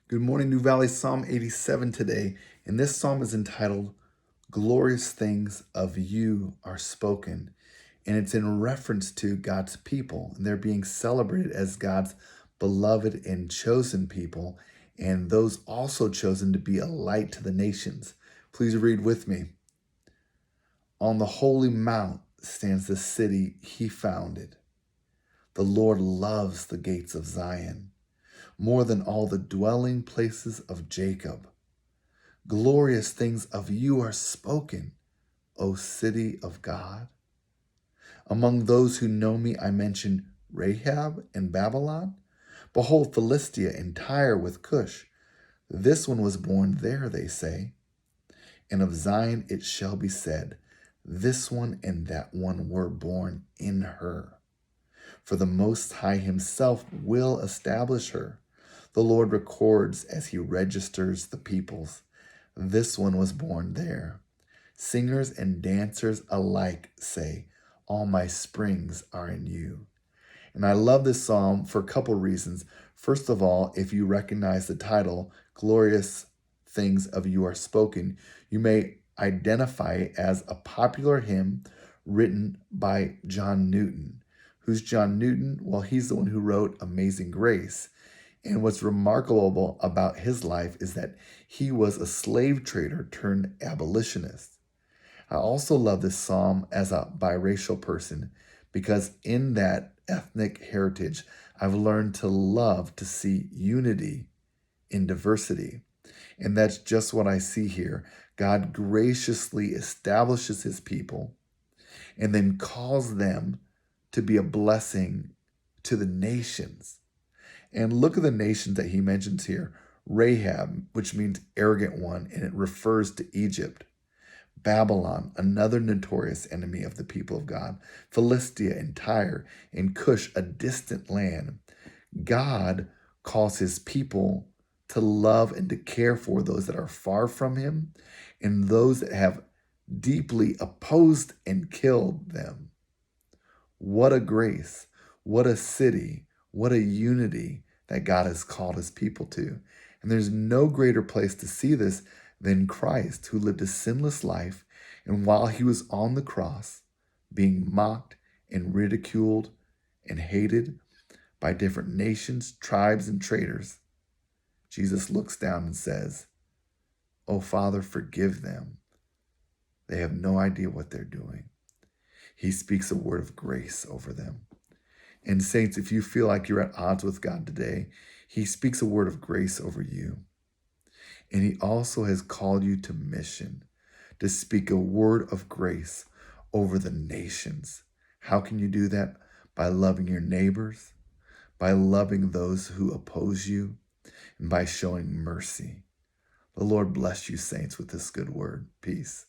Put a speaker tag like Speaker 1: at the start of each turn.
Speaker 1: Good morning, New Valley, Psalm 87 today. And this psalm is entitled, Glorious Things of You Are Spoken. And it's in reference to God's people. And they're being celebrated as God's beloved and chosen people. And those also chosen to be a light to the nations. Please read with me. On the holy mount stands the city he founded. The Lord loves the gates of Zion more than all the dwelling places of Jacob. Glorious things of you are spoken, O city of God. Among those who know me, I mention Rahab and Babylon. Behold, Philistia and Tyre with Cush. This one was born there, they say. And of Zion it shall be said, this one and that one were born in her. For the Most High himself will establish her. The Lord records as he registers the peoples. This one was born there. Singers and dancers alike say, all my springs are in you. And I love this psalm for a couple reasons. First of all, if you recognize the title, Glorious Things of You Are Spoken, you may identify it as a popular hymn written by John Newton. Who's John Newton? Well, he's the one who wrote Amazing Grace. And what's remarkable about his life is that he was a slave trader turned abolitionist. I also love this psalm as a biracial person because in that ethnic heritage, I've learned to love to see unity in diversity. And that's just what I see here. God graciously establishes his people and then calls them to be a blessing to the nations. And look at the nations that he mentions here. Rahab, which means arrogant one, and it refers to Egypt. Babylon, another notorious enemy of the people of God. Philistia and Tyre and Cush, a distant land. God calls his people to love and to care for those that are far from him and those that have deeply opposed and killed them. What a grace, what a city, what a unity that God has called his people to. And there's no greater place to see this than Christ, who lived a sinless life, and while he was on the cross, being mocked and ridiculed and hated by different nations, tribes, and traitors, Jesus looks down and says, "Oh, Father, forgive them. They have no idea what they're doing." He speaks a word of grace over them. And saints, if you feel like you're at odds with God today, he speaks a word of grace over you. And he also has called you to mission, to speak a word of grace over the nations. How can you do that? By loving your neighbors, by loving those who oppose you, and by showing mercy. The Lord bless you, saints, with this good word. Peace.